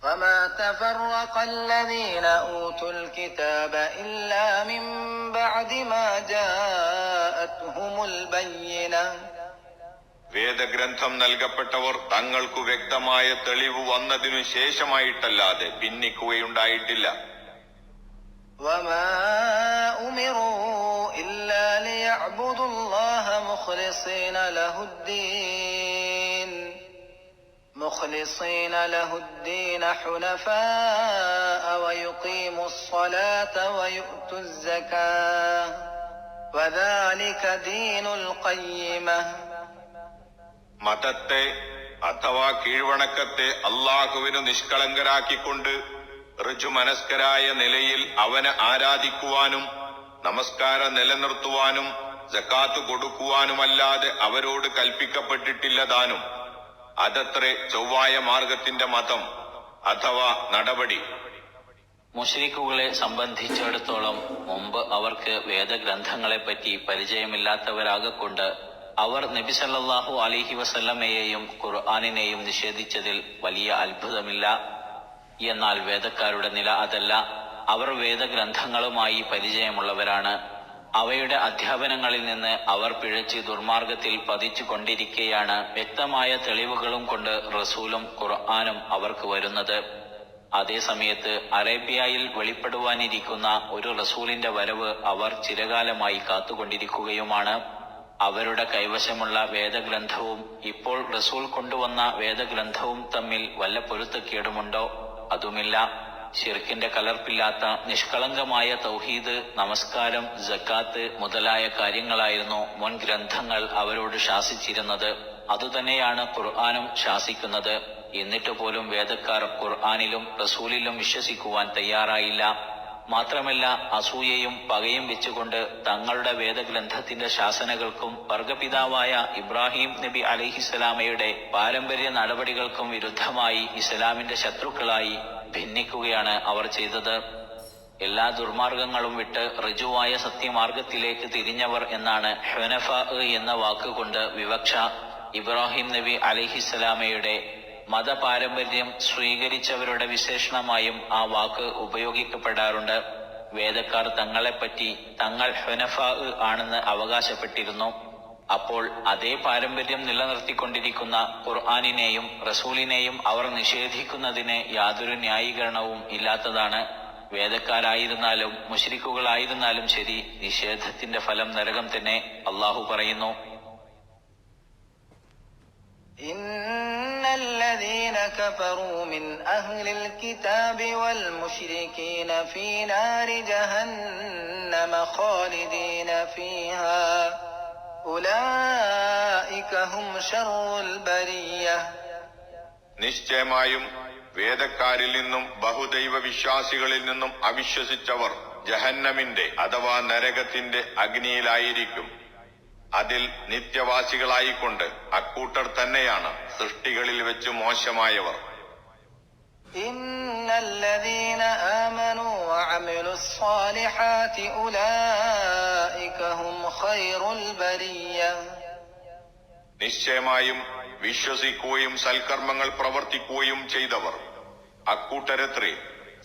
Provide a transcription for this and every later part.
وما تفرق الذين أوتوا الكتاب إلا من بعد ما جاءتهم البينة. വേദഗ്രന്ഥം നൽകപ്പെട്ടവർ തങ്ങൾക്കു വ്യക്തമായ തെളിവ് വന്നതിനു ശേഷമായിട്ടല്ലാതെ ഭിന്നിക്കുകയുണ്ടായിട്ടില്ല. وما أمروا إلا ليعبدوا الله مخلصين له الدين حنفاء ويقيموا الصلاة ويؤتوا الزكاة وذلك دين القيمة. മതത്തെ അഥവാ കീഴ്വണക്കത്തെ അള്ളാഹുവിനു നിഷ്കളങ്കരാക്കിക്കൊണ്ട് ഋജുമനസ്കരായ നിലയിൽ അവനെ ആരാധിക്കുവാനും നമസ്കാരം നിലനിർത്തുവാനും സകാത്ത് കൊടുക്കുവാനുമല്ലാതെ അവരോട് കൽപ്പിക്കപ്പെട്ടിട്ടില്ലതാനും. അതത്രേ ചൊവ്വായ മാർഗത്തിന്റെ മതം അഥവാ നടപടി. മുശ്രിക്കുകളെ സംബന്ധിച്ചിടത്തോളം മുമ്പ് അവർക്ക് വേദഗ്രന്ഥങ്ങളെപ്പറ്റി പരിചയമില്ലാത്തവരാകൊണ്ട് അവർ നബി സല്ലല്ലാഹു അലൈഹി വസല്ലമയെയും ഖുർആനിനെയും നിഷേധിച്ചതിൽ വലിയ അത്ഭുതമില്ല. എന്നാൽ വേദക്കാരുടെ നില അതല്ല. അവർ വേദഗ്രന്ഥങ്ങളുമായി പരിചയമുള്ളവരാണ്. അവയുടെ അധ്യാപനങ്ങളിൽ നിന്ന് അവർ പിഴച്ച് ദുർമാർഗത്തിൽ പതിച്ചു കൊണ്ടിരിക്കെയാണ് വ്യക്തമായ തെളിവുകളും കൊണ്ട് റസൂലും ഖുർആനും അവർക്ക് വരുന്നത്. അതേസമയത്ത് അറേബ്യയിൽ വെളിപ്പെടുവാനിരിക്കുന്ന ഒരു റസൂലിന്റെ വരവ് അവർ ചിരകാലമായി കാത്തുകൊണ്ടിരിക്കുകയുമാണ്. അവരുടെ കൈവശമുള്ള വേദഗ്രന്ഥവും ഇപ്പോൾ റസൂൽ കൊണ്ടുവന്ന വേദഗ്രന്ഥവും തമ്മിൽ വല്ല പൊരുത്തക്കേടുമുണ്ടോ? അതുമില്ല. ശിർക്കിന്റെ കലർപ്പില്ലാത്ത നിഷ്കളങ്കമായ തൗഹീദ്, നമസ്കാരം, സക്കാത്ത് മുതലായ കാര്യങ്ങളായിരുന്നു മുൻ ഗ്രന്ഥങ്ങൾ അവരോട് ശാസിച്ചിരുന്നത്. അതുതന്നെയാണ് ഖുർആനും ശാസിക്കുന്നത്. എന്നിട്ട് പോലും വേദക്കാർ ഖുർആനിലും റസൂലിലും വിശ്വസിക്കുവാൻ തയ്യാറായില്ല. മാത്രമല്ല, അസൂയയും പകയും വെച്ചുകൊണ്ട് തങ്ങളുടെ വേദഗ്രന്ഥത്തിന്റെ ശാസനകൾക്കും വർഗപിതാവായ ഇബ്രാഹിം നബി അലൈഹിസ്സലാമയുടെ പാരമ്പര്യ നടപടികൾക്കും വിരുദ്ധമായി ഇസ്ലാമിന്റെ ശത്രുക്കളായി ഭിന്നിക്കുകയാണ് അവർ ചെയ്തത്. എല്ലാ ദുർമാർഗങ്ങളും വിട്ട് ഋജുവായ സത്യമാർഗത്തിലേക്ക് തിരിഞ്ഞവർ എന്നാണ് ഹുനഫാ എന്ന വാക്കുകൊണ്ട് വിവക്ഷ. ഇബ്രാഹിം നബി അലൈഹിസ്സലാമയുടെ മതപാരമ്പര്യം സ്വീകരിച്ചവരുടെ വിശേഷണമായും ആ വാക്ക് ഉപയോഗിക്കപ്പെടാറുണ്ട്. വേദക്കാർ തങ്ങളെപ്പറ്റി തങ്ങൾ ഹുനഫാ ആണെന്ന് അവകാശപ്പെട്ടിരുന്നു. അപ്പോൾ അതേ പാരമ്പര്യം നിലനിർത്തിക്കൊണ്ടിരിക്കുന്ന ഖുർആനിനെയും റസൂലിനെയും അവർ നിഷേധിക്കുന്നതിന് യാതൊരു ന്യായീകരണവും ഇല്ലാത്തതാണ്. വേദക്കാരായിരുന്നാലും മുശ്രിക്കുകളായിരുന്നാലും ശരി, നിഷേധത്തിന്റെ ഫലം നരകം തന്നെ. അള്ളാഹു പറയുന്നു, ഇന്നല്ലദീന കഫറൂ മിൻ അഹ്ലിൽ കിതാബി വൽ മുശ്രികീന ഫീ നാരി ജഹന്നമ ഖാലിദീന ഫീഹാ ഉലൈക ഹും ശർറുൽ ബരിയ്യ. നിശ്ചയമായും വേദക്കാരിൽ നിന്നും ബഹുദൈവ വിശ്വാസികളിൽ നിന്നും അവിശ്വസിച്ചവർ ജഹന്നമിന്റെ അഥവാ നരകത്തിന്റെ അഗ്നിയിലായിരിക്കും. അതിൽ നിത്യവാസികളായിക്കൊണ്ട് അക്കൂട്ടർ തന്നെയാണ് സൃഷ്ടികളിൽ വെച്ച് മോശമായവർ. ഇന്നല്ലദീന ആമനൂ വഅമിലുസ് സ്വാലിഹാതി ഉലൈക ഹും ഖൈറുൽ ബരിയ്യ. നിശ്ചയമായും വിശ്വസിക്കുകയും സൽക്കർമ്മങ്ങൾ പ്രവർത്തിക്കുകയും ചെയ്തവർ അക്കൂട്ടരത്രേ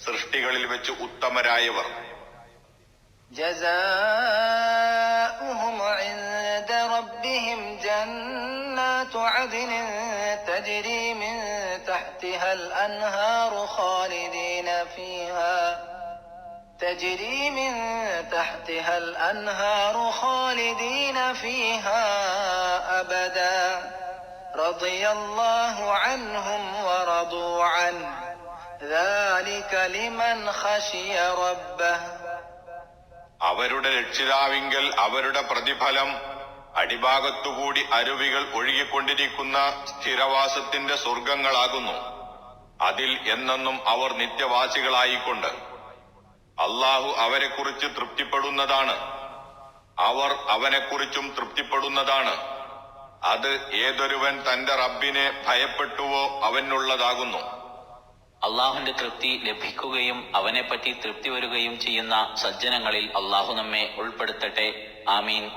സൃഷ്ടികളിൽ വെച്ച് ഉത്തമരായവർ. ജസാഉഹും ഇൻദ റബ്ബിഹിം ജന്നാതു അദ്നിൻ തജ്രി മിൻ തഹ്തിഹൽ അൻഹാറു ഖാലിദീന ഫീഹാ تجري من تحتها الأنهار خالدين فيها أبدا رضي الله عنهم ورضوا عنه ذلك لمن خشي ربه. അവരുടെ രക്ഷിതാവിങ്കൽ അവരുടെ പ്രതിഫലം അടിഭാഗത്തുകൂടി അരുവികൾ ഒഴുകിക്കൊണ്ടിരിക്കുന്ന സ്ഥിരവാസത്തിന്റെ സ്വർഗങ്ങളാകുന്നു. അതിൽ എന്നെന്നും അവർ നിത്യവാസികളായിക്കൊണ്ട് അള്ളാഹു അവരെക്കുറിച്ച് തൃപ്തിപ്പെടുന്നതാണ്. അവർ അവനെക്കുറിച്ചും തൃപ്തിപ്പെടുന്നതാണ്. അത് ഏതൊരുവൻ തന്റെ റബ്ബിനെ ഭയപ്പെട്ടുവോ അവനുള്ളതാകുന്നു. അള്ളാഹുവിന്റെ തൃപ്തി ലഭിക്കുകയും അവനെപ്പറ്റി തൃപ്തി വരികയും ചെയ്യുന്ന സജ്ജനങ്ങളിൽ അള്ളാഹു നമ്മെ ഉൾപ്പെടുത്തട്ടെ. ആമീൻ.